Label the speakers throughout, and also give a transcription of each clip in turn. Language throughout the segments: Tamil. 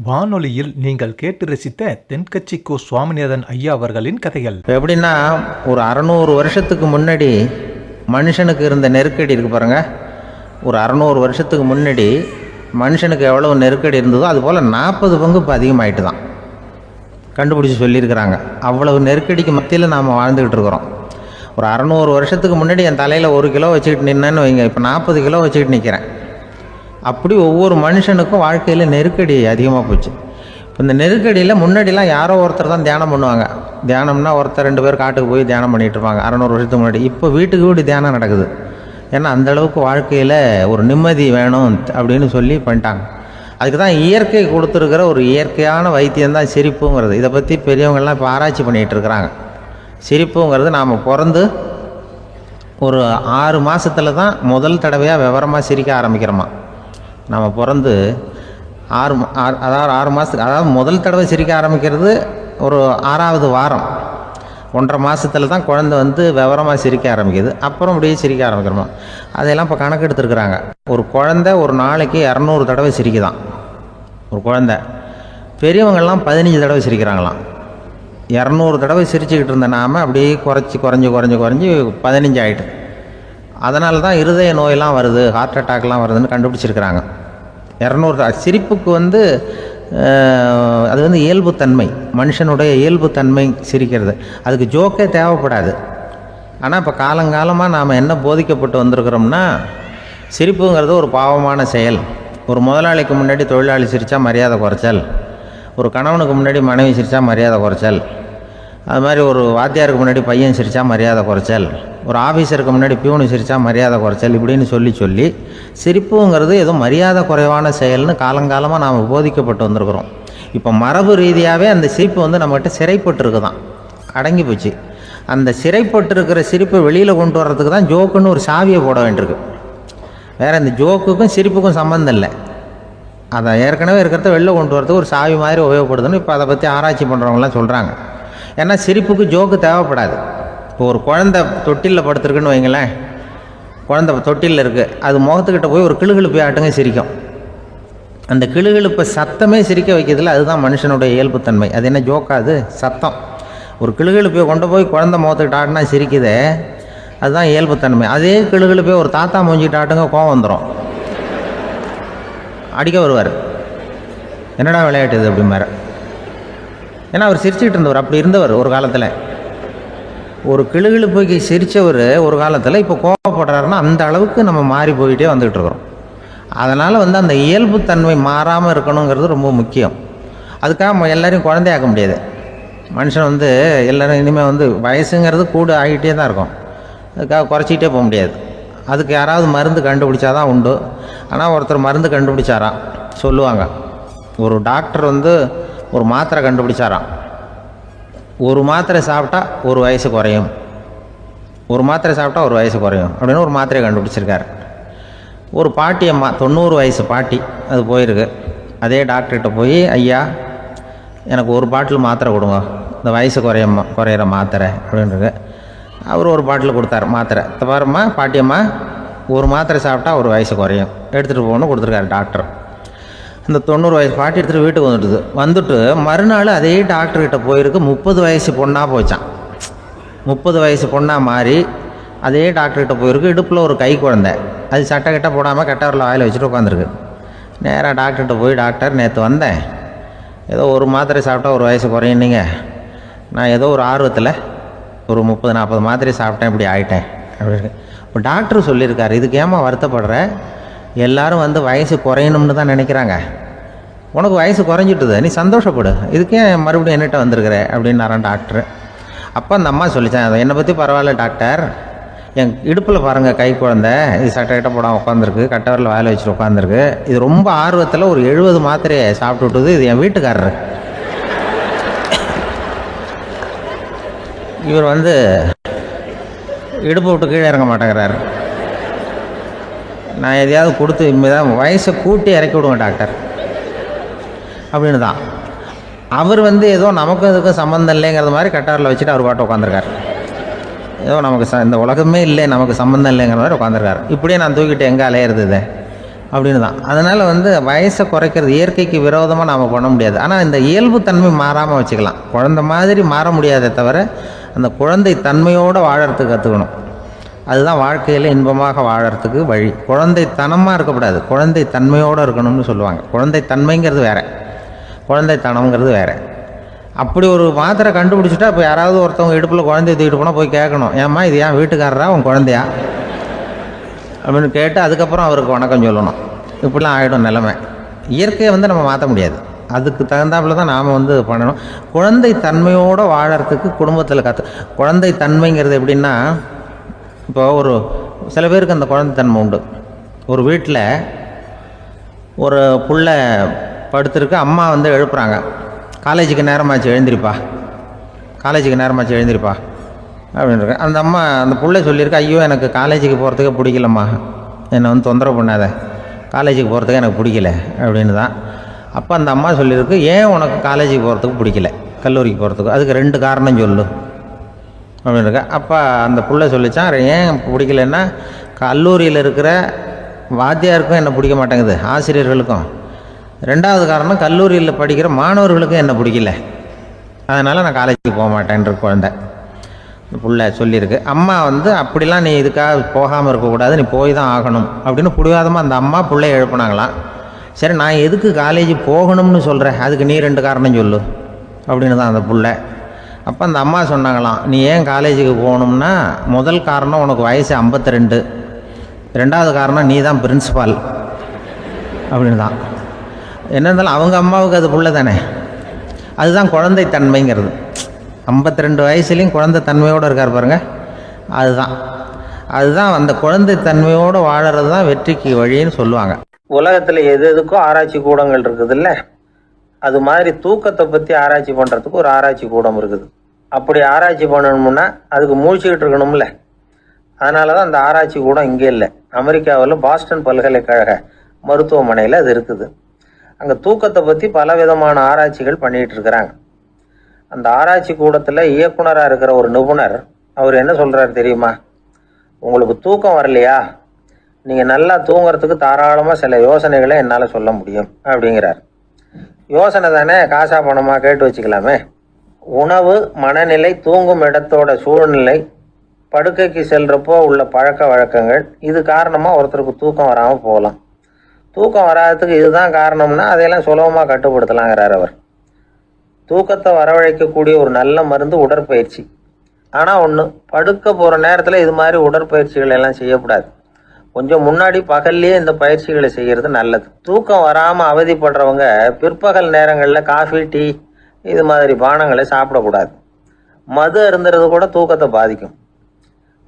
Speaker 1: வானொலியில் நீங்கள் கேட்டு ரசித்த தென்கட்சி கோ சுவாமிநாதன் ஐயா அவர்களின் கதைகள்.
Speaker 2: எப்படின்னா, ஒரு 600 வருஷத்துக்கு முன்னாடி மனுஷனுக்கு இருந்த நெருக்கடி இருக்கு பாருங்க. ஒரு 600 வருஷத்துக்கு முன்னாடி மனுஷனுக்கு எவ்வளோ நெருக்கடி இருந்ததோ அதுபோல் 40 பங்கு இப்போ அதிகமாகிட்டு தான் கண்டுபிடிச்சி சொல்லியிருக்கிறாங்க. அவ்வளவு நெருக்கடிக்கு மத்தியில் நாம் வாழ்ந்துக்கிட்டு இருக்கிறோம். ஒரு 600 வருஷத்துக்கு முன்னாடி என் தலையில் 1 கிலோ வச்சுக்கிட்டு நின்னேன்னு வைங்க, இப்போ 40 கிலோ வச்சுக்கிட்டு நிற்கிறேன். அப்படி ஒவ்வொரு மனுஷனுக்கும் வாழ்க்கையில் நெருக்கடி அதிகமாக போச்சு. இப்போ இந்த நெருக்கடியில் முன்னாடிலாம் யாரோ ஒருத்தர் தான் தியானம் பண்ணுவாங்க. தியானம்னா ஒருத்தர் 2 பேர் காட்டுக்கு போய் தியானம் பண்ணிகிட்டு இருப்பாங்க 600 வருஷத்துக்கு முன்னாடி. இப்போ வீட்டுக்கு வீடு தியானம் நடக்குது. ஏன்னா அந்தளவுக்கு வாழ்க்கையில் ஒரு நிம்மதி வேணும் அப்படின்னு சொல்லி பண்ணிட்டாங்க. அதுக்கு தான் இயற்கை கொடுத்துருக்கிற ஒரு இயற்கையான வைத்தியம்தான் சிரிப்புங்கிறது. இதை பற்றி பெரியவங்கள்லாம் இப்போ ஆராய்ச்சி பண்ணிகிட்டு இருக்கிறாங்க. சிரிப்புங்கிறது நாம் பிறந்து ஒரு 6 மாதத்தில் தான் முதல் தடவையாக விவரமாக சிரிக்க ஆரம்பிக்கிறோமா. நம்ம பிறந்து 6 மாதத்துக்கு, அதாவது முதல் தடவை சிரிக்க ஆரம்பிக்கிறது ஒரு 6ஆவது வாரம், 1.5 மாதத்தில் தான் குழந்தை வந்து விவரமாக சிரிக்க ஆரம்பிக்குது. அப்புறம் அப்படியே சிரிக்க ஆரம்பிக்கிறோமா. அதையெல்லாம் இப்போ கணக்கு எடுத்துருக்குறாங்க. ஒரு குழந்தை ஒரு நாளைக்கு 200 தடவை சிரிக்குதான் ஒரு குழந்தை. பெரியவங்கள்லாம் 15 தடவை சிரிக்கிறாங்களாம். 200 தடவை சிரிச்சுக்கிட்டு இருந்த நாம் அப்படியே குறைஞ்சி 15 ஆகிட்டு. அதனால தான் இருதய நோயெல்லாம் வருது, ஹார்ட் அட்டாக்லாம் வருதுன்னு கண்டுபிடிச்சிருக்கிறாங்க. 200 சிரிப்புக்கு வந்து அது வந்து இயல்புத்தன்மை, மனுஷனுடைய இயல்புத்தன்மை சிரிக்கிறது. அதுக்கு ஜோக்கே தேவைப்படாது. ஆனால் இப்போ காலங்காலமாக நாம் என்ன போதிக்கப்பட்டு வந்திருக்கிறோம்னா, சிரிப்புங்கிறது ஒரு பாவமான செயல். ஒரு முதலாளிக்கு முன்னாடி தொழிலாளி சிரித்தா மரியாதை குறைச்சல், ஒரு கணவனுக்கு முன்னாடி மனைவி சிரித்தா மரியாதை குறைச்சல், அது மாதிரி ஒரு வாத்தியாருக்கு முன்னாடி பையன் சிரித்தா மரியாதை குறைச்சல், ஒரு ஆஃபீஸருக்கு முன்னாடி பியூனு சிரித்தா மரியாதை குறைச்சல், இப்படின்னு சொல்லி சிரிப்புங்கிறது ஏதோ மரியாதை குறைவான செயல்னு காலங்காலமாக நாம் போதிக்கப்பட்டு வந்திருக்கிறோம். இப்போ மரபு ரீதியாகவே அந்த சிரிப்பு வந்து நம்மகிட்ட சிறைப்பட்டுருக்கு தான், அடங்கி போச்சு. அந்த சிறைப்பட்டிருக்கிற சிரிப்பை வெளியில் கொண்டு வர்றதுக்கு தான் ஜோக்குன்னு ஒரு சாவியை போட வேண்டியிருக்கு. வேறு இந்த ஜோக்குக்கும் சிரிப்புக்கும் சம்மந்தம் இல்லை. அதை ஏற்கனவே இருக்கிறத வெளில கொண்டு வரதுக்கு ஒரு சாவி மாதிரி உபயோகப்படுதுன்னு இப்போ அதை பற்றி ஆராய்ச்சி பண்ணுறவங்களாம் சொல்கிறாங்க. ஏன்னா சிரிப்புக்கு ஜோக்கு தேவைப்படாது. இப்போ ஒரு குழந்தை தொட்டிலில் படுத்துருக்குன்னு வைங்களேன், குழந்தை தொட்டிலில் இருக்குது, அது முகத்துக்கிட்ட போய் ஒரு கிளுகிழுப்பை ஆட்டுங்க சிரிக்கும். அந்த கிளுகிழுப்பை சத்தமே சிரிக்க வைக்கிறதுல அதுதான் மனுஷனுடைய இயல்புத்தன்மை. அது என்ன ஜோக்காது? சத்தம். ஒரு கிளுகிழுப்பையை கொண்டு போய் குழந்தை முகத்துக்கிட்ட ஆட்டினா சிரிக்குதே, அதுதான் இயல்புத்தன்மை. அதே கிளுகிழுப்பையை ஒரு தாத்தா மூஞ்சிக்கிட்ட ஆட்டுங்க, கோவம் வந்துடும், அடிக்க வருவார். என்னடா விளையாட்டு இது அப்படிம்பாரு. ஏன்னா அவர் சிரிச்சுக்கிட்டு இருந்தவர், அப்படி இருந்தவர் ஒரு காலத்தில். ஒரு கிளுகிழுப்பைக்கு சிரித்தவர் ஒரு காலத்தில் இப்போ கோவப்படுறாருன்னா அந்த அளவுக்கு நம்ம மாறி போயிட்டே வந்துக்கிட்டு இருக்கிறோம். அதனால் வந்து அந்த இயல்புத்தன்மை மாறாமல் இருக்கணுங்கிறது ரொம்ப முக்கியம். அதுக்காக எல்லோரையும் குழந்தையாக்க முடியாது. மனுஷன் வந்து எல்லோரும் இனிமேல் வந்து வயசுங்கிறது கூட ஆகிட்டே தான் இருக்கும். அதுக்காக குறைச்சிக்கிட்டே போக முடியாது. அதுக்கு யாராவது மருந்து கண்டுபிடிச்சாதான் உண்டு. ஆனால் ஒருத்தர் மருந்து கண்டுபிடிச்சாராம், சொல்லுவாங்க. ஒரு டாக்டர் வந்து ஒரு மாத்திரை கண்டுபிடிச்சாராம். ஒரு மாத்திரை சாப்பிட்டா ஒரு வயசு குறையும், ஒரு மாத்திரை சாப்பிட்டா ஒரு வயசு குறையும் அப்படின்னு ஒரு மாத்திரையை கண்டுபிடிச்சிருக்காரு. ஒரு பாட்டி அம்மா, 90 வயசு பாட்டி, அது போயிருக்கு. அதே டாக்டர்கிட்ட போய், ஐயா எனக்கு ஒரு பாட்டில் மாத்திரை கொடுங்க, இந்த வயசு குறையிற மாத்திரை அப்படின்றது. அவர் ஒரு பாட்டில் கொடுத்தார் மாத்திரை. பாரும்மா பாட்டியம்மா, ஒரு மாத்திரை சாப்பிட்டா ஒரு வயசு குறையும், எடுத்துகிட்டு போகணும்னு கொடுத்துருக்காரு டாக்டர். இந்த 90 வயசு பாட்டி எடுத்துகிட்டு வீட்டுக்கு வந்துட்டு மறுநாள் அதே டாக்டர்கிட்ட போயிருக்கு. 30 வயசு பொண்ணாக போச்சான். 30 வயசு பொண்ணாக மாறி அதே டாக்டர்கிட்ட போயிருக்கு. இடுப்பில் ஒரு கை குழந்தை, அது சட்டை கிட்ட போடாமல் கட்டவரில் வாயில் வச்சுட்டு உட்காந்துருக்கு. நேராக டாக்டர்கிட்ட போய், டாக்டர் நேற்று வந்தேன், ஏதோ ஒரு மாத்திரை சாப்பிட்டா ஒரு வயசு குறையுன்னீங்க, நான் ஏதோ ஒரு ஆர்வத்தில் ஒரு 30-40 மாத்திரை சாப்பிட்டேன், இப்படி ஆகிட்டேன் அப்படின்னு. இப்போ டாக்டர் சொல்லியிருக்காரு, இதுக்கு ஏமா வருத்தப்படுற, எல்லோரும் வந்து வயசு குறையணும்னு தான் நினைக்கிறாங்க, உனக்கு வயசு குறைஞ்சிட்டுது, நீ சந்தோஷப்படு, இதுக்கே மறுபடியும் என்னட்ட வந்திருக்கிற அப்படின்னாரான் டாக்டர். அப்போ அந்த அம்மா சொல்லித்தேன், அதை என்னை பற்றி பரவாயில்ல டாக்டர், என் இடுப்பில் பாருங்கள் கை குழந்தை, இது சட்டை கிட்ட போடாமல் உட்காந்துருக்கு, கட்டவரில் வாயில் வச்சுட்டு உட்காந்துருக்கு, இது ரொம்ப ஆர்வத்தில் ஒரு 70 மாத்திரையை சாப்பிட்டு விட்டுது, இது என் வீட்டுக்காரரு. இவர் வந்து இடுப்பு விட்டு கீழே இறங்க மாட்டேங்கிறார். நான் எதையாவது கொடுத்து இனிமேதான் வயசை கூட்டி இறக்கி விடுவேன் டாக்டர் அப்படின்னு தான். அவர் வந்து ஏதோ நமக்கும் இதுக்கும் சம்மந்தம் இல்லைங்கிறது மாதிரி கட்டாரில் வச்சுட்டு அவர் பாட்டு உட்காந்துருக்கார். ஏதோ நமக்கு இந்த உலகமே இல்லை, நமக்கு சம்மந்தம் இல்லைங்கிற மாதிரி உட்காந்துருக்கார். இப்படியே நான் தூக்கிட்டு எங்கே அலையிறது அப்படின்னு தான். அதனால் வயசை குறைக்கிறது இயற்கைக்கு விரோதமாக நாம் பண்ண முடியாது. ஆனால் இந்த இயல்பு தன்மை மாறாமல் வச்சுக்கலாம். குழந்தை மாதிரி மாற முடியாதே தவிர அந்த குழந்தை தன்மையோடு வாழறதுக்கு கற்றுக்கணும். அதுதான் வாழ்க்கையில் இன்பமாக வாழறதுக்கு வழி. குழந்தைத்தனமாக இருக்கக்கூடாது, குழந்தை தன்மையோடு இருக்கணும்னு சொல்லுவாங்க. குழந்தை தன்மைங்கிறது வேறு, குழந்தைத்தனம்ங்கிறது வேறு. அப்படி ஒரு மாத்திரை கண்டுபிடிச்சிட்டா இப்போ யாராவது ஒருத்தவங்க இடுப்பில் குழந்தைய தூக்கிட்டு போனால் போய் கேட்கணும், ஏம்மா இது ஏன் வீட்டுக்காரரா உன் குழந்தையா அப்படின்னு கேட்டு அதுக்கப்புறம் அவருக்கு வணக்கம் சொல்லணும். இப்படிலாம் ஆகிடும் நிலைமை. இயற்கையை நம்ம மாற்ற முடியாது. அதுக்கு தகுந்தாப்புல தான் நாம் பண்ணணும். குழந்தை தன்மையோடு வாழறதுக்கு குடும்பத்தில் குழந்தை தன்மைங்கிறது எப்படின்னா, இப்போ சில பேருக்கு அந்த குழந்தைத்தன்மை உண்டு. ஒரு வீட்டில் ஒரு புள்ள படுத்திருக்கு, அம்மா எழுப்புறாங்க, காலேஜுக்கு நேரமாச்சு எழுந்திரிப்பா, காலேஜுக்கு நேரமாச்சு எழுந்திரிப்பா அப்படின்ட்டு. அந்த அம்மா அந்த புள்ளை சொல்லியிருக்கு, ஐயோ எனக்கு காலேஜுக்கு போகிறதுக்கே பிடிக்கலம்மா, என்னை தொந்தரவு பண்ணாத, காலேஜுக்கு போகிறதுக்கு எனக்கு பிடிக்கல அப்படின்னு தான். அப்போ அந்த அம்மா சொல்லியிருக்கு, ஏன் உனக்கு காலேஜுக்கு போகிறதுக்கு பிடிக்கல, கல்லூரிக்கு போகிறதுக்கு, அதுக்கு 2 காரணம் சொல்லு அப்படின்னு இருக்கா. அப்போ அந்த புள்ளை சொல்லிச்சான், ஏன் பிடிக்கலன்னா கல்லூரியில் இருக்கிற வாத்தியாருக்கும் என்னை பிடிக்க மாட்டேங்குது, ஆசிரியர்களுக்கும். 2வது காரணம், கல்லூரியில் படிக்கிற மாணவர்களுக்கும் என்னை பிடிக்கல, அதனால் நான் காலேஜுக்கு போக மாட்டேன்ற குழந்தை புள்ள சொல்லியிருக்கு. அம்மா அப்படிலாம் நீ இதுக்காக போகாமல் இருக்கக்கூடாது, நீ போய் தான் ஆகணும் அப்படின்னு பிடிவாதமாக அந்த அம்மா பிள்ளைய எழுப்புனாங்களாம். சரி, நான் எதுக்கு காலேஜ் போகணும்னு சொல்கிறேன், அதுக்கு நீ 2 காரணம் சொல்லு அப்படின்னு தான் அந்த புள்ள. அப்போ அந்த அம்மா சொன்னாங்களாம், நீ ஏன் காலேஜுக்கு போகணும்னா, முதல் காரணம் உனக்கு வயசு 52, 2வது காரணம் நீ தான் பிரின்ஸிபால் அப்படின்னு தான். என்ன இருந்தாலும் அவங்க அம்மாவுக்கு அது புள்ள தானே. அதுதான் குழந்தை தன்மைங்கிறது. 52 வயசுலேயும் குழந்தை தன்மையோடு இருக்கார் பாருங்கள், அதுதான் அந்த குழந்தை தன்மையோடு வாழறது தான் வெற்றிக்கு வழின்னு சொல்லுவாங்க.
Speaker 3: உலகத்தில் எதுக்கும் ஆராய்ச்சி கூடங்கள் இருக்குது இல்லை? அது மாதிரி தூக்கத்தை பற்றி ஆராய்ச்சி பண்ணுறதுக்கு ஒரு ஆராய்ச்சி கூடம் இருக்குது. அப்படி ஆராய்ச்சி பண்ணணும்னா அதுக்கு மூழ்கிக்கிட்டு இருக்கணும்ல. அதனால தான் அந்த ஆராய்ச்சி கூடம் இங்கே இல்லை. அமெரிக்காவில் பாஸ்டன் பல்கலைக்கழக மருத்துவமனையில் அது இருக்குது. அங்கே தூக்கத்தை பற்றி பல விதமான ஆராய்ச்சிகள் பண்ணிகிட்டு இருக்கிறாங்க. அந்த ஆராய்ச்சி கூடத்தில் இயக்குனராக இருக்கிற ஒரு நிபுணர், அவர் என்ன சொல்கிறாரு தெரியுமா? உங்களுக்கு தூக்கம் வரலையா, நீங்கள் நல்லா தூங்குறதுக்கு தாராளமாக சில யோசனைகளை என்னால் சொல்ல முடியும் அப்படிங்கிறார். யோசனை தானே, காசா பணமாக கேட்டு வச்சுக்கலாமே. உணவு, மனநிலை, தூங்கும் இடத்தோட சூழ்நிலை, படுக்கைக்கு செல்கிறப்போ உள்ள பழக்க வழக்கங்கள், இது காரணமாக ஒருத்தருக்கு தூக்கம் வராமல் போகலாம். தூக்கம் வராததுக்கு இதுதான் காரணம்னா அதையெல்லாம் சுலபமாக கட்டுப்படுத்தலாங்கிறார் அவர். தூக்கத்தை வரவழைக்கக்கூடிய ஒரு நல்ல மருந்து உடற்பயிற்சி. ஆனால் ஒன்று, படுக்க போகிற நேரத்தில் இது மாதிரி உடற்பயிற்சிகள் எல்லாம் செய்யக்கூடாது. கொஞ்சம் முன்னாடி பகல்லையே இந்த பயிற்சிகளை செய்கிறது நல்லது. தூக்கம் வராமல் அவதிப்படுறவங்க பிற்பகல் நேரங்களில் காஃபி, டீ இது மாதிரி பானங்களை சாப்பிடக்கூடாது. மது அருந்துறது கூட தூக்கத்தை பாதிக்கும்.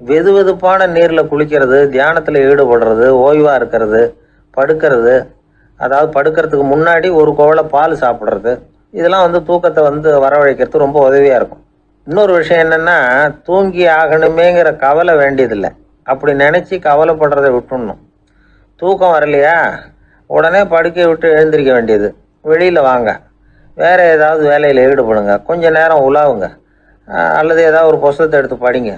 Speaker 3: வெது வெதுப்பான நீரில் குளிக்கிறது, தியானத்தில் ஈடுபடுறது, ஓய்வாக இருக்கிறது, படுக்கிறது, அதாவது படுக்கிறதுக்கு முன்னாடி ஒரு குவளை பால் சாப்பிட்றது, இதெல்லாம் தூக்கத்தை வரவழைக்கிறது ரொம்ப உதவியாக இருக்கும். இன்னொரு விஷயம் என்னென்னா, தூங்கி ஆகணுமேங்கிற கவலை வேண்டியதில்லை. அப்படி நினச்சி கவலைப்படுறதை விட்டுடணும். தூக்கம் வரலையா, உடனே படுக்கையை விட்டு எழுந்திரிக்க வேண்டியது. வெளியில் வாங்க, வேறு ஏதாவது வேலையில் ஈடுபடுங்க, கொஞ்சம் நேரம் உலாவுங்க, அல்லது ஏதாவது ஒரு புத்தகத்தை எடுத்து படிங்க.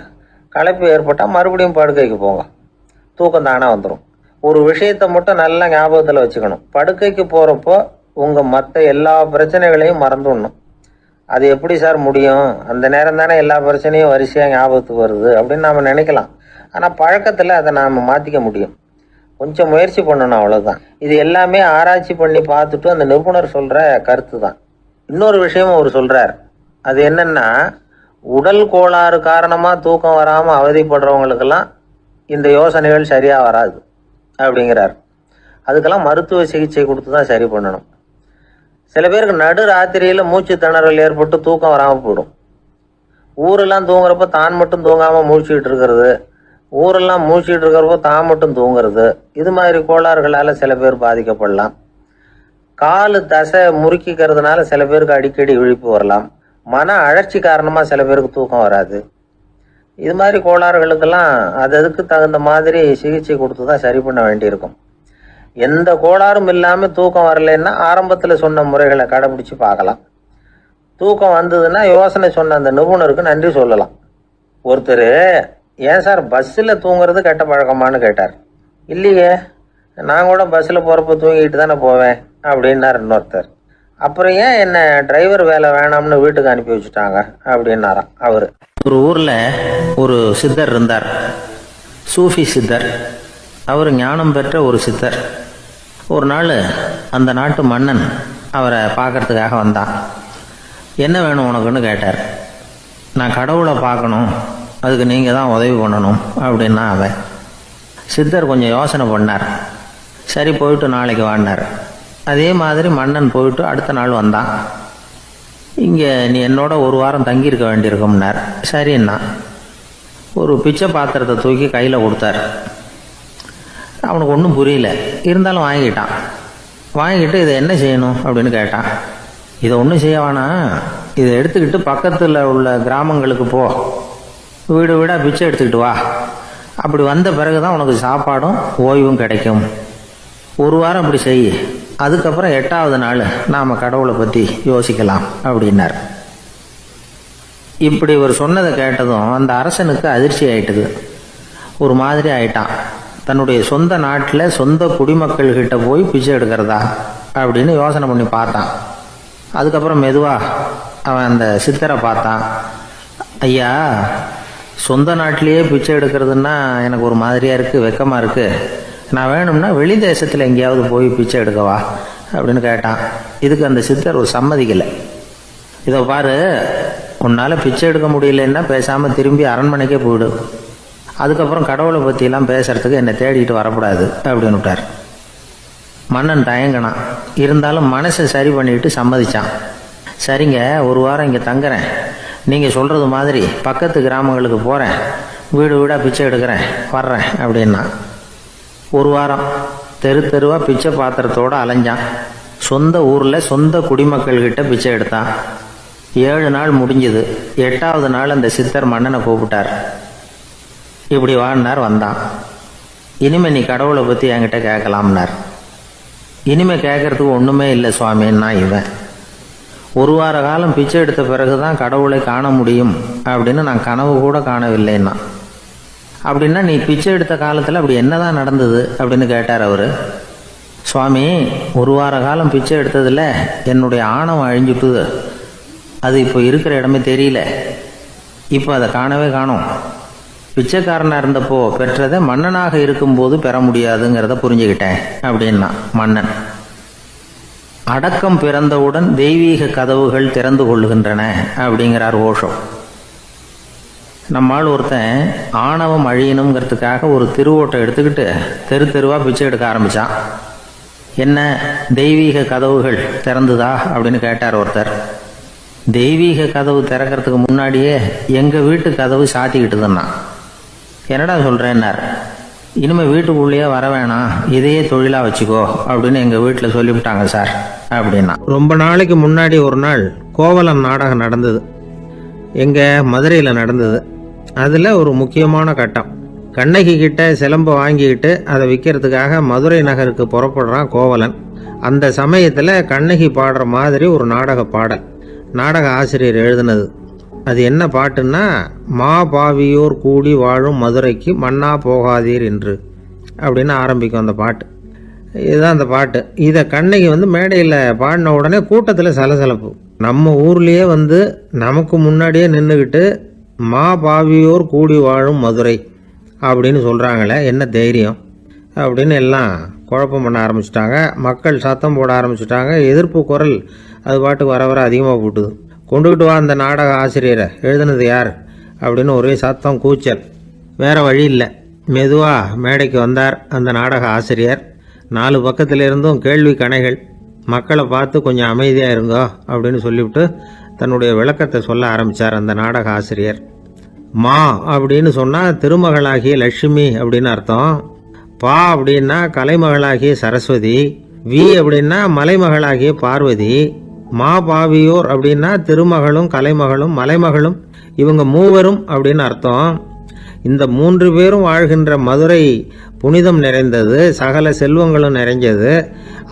Speaker 3: களைப்பு ஏற்பட்டால் மறுபடியும் படுக்கைக்கு போங்க, தூக்கம் தானாக வந்துடும். ஒரு விஷயத்தை மட்டும் நல்லா ஞாபகத்தில் வச்சுக்கணும். படுக்கைக்கு போகிறப்போ உங்கள் மற்ற எல்லா பிரச்சனைகளையும் மறந்துடணும். அது எப்படி சார் முடியும், அந்த நேரம் தானே எல்லா பிரச்சனையும் வரிசையாக ஞாபகத்துக்கு வருது அப்படின்னு நாம் நினைக்கலாம். ஆனால் பழக்கத்தில் அதை நாம் மாற்றிக்க முடியும். கொஞ்சம் முயற்சி பண்ணணும், அவ்வளோதான். இது எல்லாமே ஆராய்ச்சி பண்ணி பார்த்துட்டு அந்த நிபுணர் சொல்கிற கருத்து தான். இன்னொரு விஷயமும் அவர் சொல்கிறார். அது என்னென்னா, உடல் கோளாறு காரணமாக தூக்கம் வராமல் அவதிப்படுறவங்களுக்கெல்லாம் இந்த யோசனைகள் சரியாக வராது அப்படிங்கிறார். அதுக்கெல்லாம் மருத்துவ சிகிச்சை கொடுத்து தான் சரி பண்ணணும். சில பேருக்கு நடு ராத்திரியில் மூச்சு திணறல் ஏற்பட்டு தூக்கம் வராமல் போயிடும். ஊரெல்லாம் தூங்குறப்போ தான் மட்டும் தூங்காமல் மூழ்கிட்டு இருக்கிறது, ஊரெல்லாம் மூழ்கிட்டு இருக்கிறப்போ தான் மட்டும் தூங்குறது, இது மாதிரி கோளாறுகளால் சில பேர் பாதிக்கப்படலாம். காலு தசை முறுக்கிக்கிறதுனால சில பேருக்கு அடிக்கடி விழிப்பு வரலாம். மன அழற்சி காரணமாக சில பேருக்கு தூக்கம் வராது. இது மாதிரி கோளாறுகளுக்கெல்லாம் அதுக்கு தகுந்த மாதிரி சிகிச்சை கொடுத்து தான் சரி பண்ண வேண்டியிருக்கும். எந்த கோளாறும் இல்லாமல் தூக்கம் வரலைன்னா ஆரம்பத்தில் சொன்ன முறைகளை கடைபிடிச்சு பார்க்கலாம். தூக்கம் வந்ததுன்னா யோசனை சொன்ன அந்த நிபுணருக்கு நன்றி சொல்லலாம். ஒருத்தர், ஏன் சார் பஸ்ஸில் தூங்குறது கெட்ட பழக்கமானு கேட்டார். இல்லையே, நான் கூட பஸ்ஸில் போகிறப்ப தூங்கிட்டு தானே போவேன் அப்படின்னார் இன்னொருத்தர். அப்புறம் ஏன் என்ன டிரைவர் வேலை வேணாம்னு வீட்டுக்கு அனுப்பி வச்சுட்டாங்க அப்படின்னாராம் அவர்.
Speaker 2: ஒரு ஊரில் ஒரு சித்தர் இருந்தார், சூஃபி சித்தர். அவர் ஞானம் பெற்ற ஒரு சித்தர். ஒரு நாள் அந்த நாட்டு மன்னன் அவரை பார்க்கறதுக்காக வந்தான். என்ன வேணும் உனக்குன்னு கேட்டார். நான் கடவுளை பார்க்கணும், அதுக்கு நீங்கள் தான் உதவி பண்ணணும் அப்படின்னா அவன். சித்தர் கொஞ்சம் யோசனை பண்ணார். சரி, போயிட்டு நாளைக்கு வாடினார். அதே மாதிரி மன்னன் போயிட்டு அடுத்த நாள் வந்தான். இங்கே நீ என்னோட ஒரு வாரம் தங்கியிருக்க வேண்டியிருக்கும்னார். சரின்னா ஒரு பிச்சை பாத்திரத்தை தூக்கி கையில் கொடுத்தார். அவனுக்கு ஒன்றும் புரியல, இருந்தாலும் வாங்கிட்டான். வாங்கிட்டு இதை என்ன செய்யணும் அப்படின்னு கேட்டான். இதை ஒன்றும் செய்ய வேணாம், இதை எடுத்துக்கிட்டு பக்கத்தில் உள்ள கிராமங்களுக்கு போ, வீடு வீடாக பிச்சை எடுத்துக்கிட்டு வா. அப்படி வந்த பிறகு தான் உனக்கு சாப்பாடும் ஓய்வும் கிடைக்கும். ஒரு வாரம் அப்படி செய், அதுக்கப்புறம் 8வது நாள் நாம் கடவுளை பற்றி யோசிக்கலாம் அப்படின்னார். இப்படி ஒரு சொன்னதை கேட்டதும் அந்த அரசனுக்கு அதிர்ச்சி ஆயிட்டுது. ஒரு மாதிரி ஆயிட்டான். தன்னுடைய சொந்த நாட்டில் சொந்த குடிமக்கள்கிட்ட போய் பிச்சை எடுக்கிறதா அப்படின்னு யோசனை பண்ணி பார்த்தான். அதுக்கப்புறம் மெதுவாக அவன் அந்த சித்தரை பார்த்தான். ஐயா, சொந்த நாட்டிலேயே பிச்சை எடுக்கிறதுன்னா எனக்கு ஒரு மாதிரியாக இருக்குது, வெக்கமாக இருக்குது. நான் வேணும்னா வெளி தேசத்தில் எங்கேயாவது போய் பிச்சை எடுக்கவா அப்படின்னு கேட்டான். இதுக்கு அந்த சித்தர் ஒரு சம்மதிக்கலை. இதை பாரு, உன்னால் பிச்சை எடுக்க முடியலன்னா பேசாமல் திரும்பி அரண்மனைக்கே போயிடு. அதுக்கப்புறம் கடவுளை பற்றியெல்லாம் பேசுறதுக்கு என்னை தேடிட்டு வரக்கூடாது அப்படின்னு விட்டார். மன்னன் தயங்கினான். இருந்தாலும் மனசை சரி பண்ணிட்டு சம்மதிச்சான். சரிங்க, ஒரு வாரம் இங்கே தங்குறேன், நீங்கள் சொல்கிறது மாதிரி பக்கத்து கிராமங்களுக்கு போகிறேன், வீடு வீடாக பிச்சை எடுக்கிறேன், வர்றேன் அப்படின்னா. ஒரு வாரம் தெரு தெருவாக பிச்சை பாத்திரத்தோடு அலைஞ்சான். சொந்த ஊரில் சொந்த குடிமக்கள்கிட்ட பிச்சை எடுத்தான். 7 நாள் முடிஞ்சுது. 8வது நாள் அந்த சித்தர் மன்னனை கூப்பிட்டார். இப்படி வாழ்னார். வந்தான். இனிமே நீ கடவுளை பற்றி என்கிட்ட கேட்கலாம்னார். இனிமே கேட்கறதுக்கு ஒன்றுமே இல்லை சுவாமின்னா இவன். ஒரு வார காலம் பிச்சை எடுத்த பிறகு தான் கடவுளை காண முடியும் அப்படின்னு நான் கனவு கூட காணவில்லைன்னா. அப்படின்னா நீ பிச்சை எடுத்த காலத்தில் அப்படி என்னதான் நடந்தது அப்படின்னு கேட்டார் அவர். சுவாமி, ஒரு வார காலம் பிச்சை எடுத்ததில் என்னுடைய ஆணவம் அழிஞ்சுட்டுது. அது இப்போ இருக்கிற இடமே தெரியல. இப்போ அதை காணவே காணோம். பிச்சைக்காரனாக இருந்தப்போ பெற்றதை மன்னனாக இருக்கும்போது பெற முடியாதுங்கிறத புரிஞ்சுக்கிட்டேன் அப்படின்னா மன்னன். அடக்கம் பிறந்தவுடன் தெய்வீக கதவுகள் திறந்து கொள்ளுகின்றன அப்படிங்கிறார் ஓஷோ. நம்மால் ஒருத்தன் ஆணவம் அழியணுங்கிறதுக்காக ஒரு திருவோட்டை எடுத்துக்கிட்டு தெரு தெருவாக பிச்சை எடுக்க ஆரம்பித்தான். என்ன, தெய்வீக கதவுகள் திறந்துதா அப்படின்னு கேட்டார் ஒருத்தர். தெய்வீக கதவு திறக்கிறதுக்கு முன்னாடியே எங்கள் வீட்டு கதவு சாத்திக்கிட்டுதுன்னா. என்னடா சொல்கிறேன்னார். இனிமேல் வீட்டுக்குள்ளேயே வர வேணாம், இதையே தொழிலாக வச்சுக்கோ அப்படின்னு எங்கள் வீட்டில் சொல்லிவிட்டாங்க சார் அப்படின்னா. ரொம்ப நாளைக்கு முன்னாடி ஒரு நாள் கோவலன் நாடகம் நடந்தது. எங்கள் மதுரையில் நடந்தது. அதில் ஒரு முக்கியமான கட்டம். கண்ணகி கிட்ட சிலம்பை வாங்கிக்கிட்டு அதை விற்கிறதுக்காக மதுரை நகருக்கு புறப்படுறான் கோவலன். அந்த சமயத்தில் கண்ணகி பாடுற மாதிரி ஒரு நாடக பாடல் நாடக ஆசிரியர் எழுதினது. அது என்ன பாட்டுன்னா, மா பாவியோர் கூடி வாழும் மதுரைக்கு மன்னா போகாதீர் என்று அப்படின்னு ஆரம்பிக்கும் அந்த பாட்டு. இதுதான் அந்த பாட்டு. இதை கண்ணகி மேடையில் பாடின உடனே கூட்டத்தில் சலசலப்பு. நம்ம ஊர்லேயே நமக்கு முன்னாடியே நின்றுக்கிட்டு மா பாவியோர் கூடி வாழும் மதுரை அப்படின்னு சொல்கிறாங்களே, என்ன தைரியம் அப்படின்னு எல்லாம் குழப்பம் பண்ண ஆரம்பிச்சிட்டாங்க. மக்கள் சத்தம் போட ஆரம்பிச்சிட்டாங்க. எதிர்ப்பு குரல் அது பாட்டுக்கு வர வர அதிகமாக போட்டுது. கொண்டுக்கிட்டு வா அந்த நாடக ஆசிரியரை, எழுதுனது யார் அப்படின்னு ஒரே சத்தம், கூச்சல். வேறு வழி இல்லை. மெதுவாக மேடைக்கு வந்தார் அந்த நாடக ஆசிரியர். 4 பக்கத்தில் இருந்தும் கேள்வி கணைகள். மக்களை பார்த்து கொஞ்சம் அமைதியாக இருங்கோ அப்படின்னு சொல்லிவிட்டு தன்னுடைய விளக்கத்தை சொல்ல ஆரம்பித்தார் அந்த நாடக ஆசிரியர். மா அப்படின்னு சொன்னால் திருமகளாகிய லட்சுமி அப்படின்னு அர்த்தம். பா அப்படின்னா கலைமகளாகிய சரஸ்வதி. வி அப்படின்னா மலைமகளாகிய பார்வதி. மா பாவியோர் அப்படின்னா திருமகளும் கலைமகளும் மலைமகளும், இவங்க மூவரும் அப்படின்னு அர்த்தம். இந்த 3 பேரும் வாழ்கின்ற மதுரை புனிதம் நிறைந்தது, சகல செல்வங்களும் நிறைஞ்சது.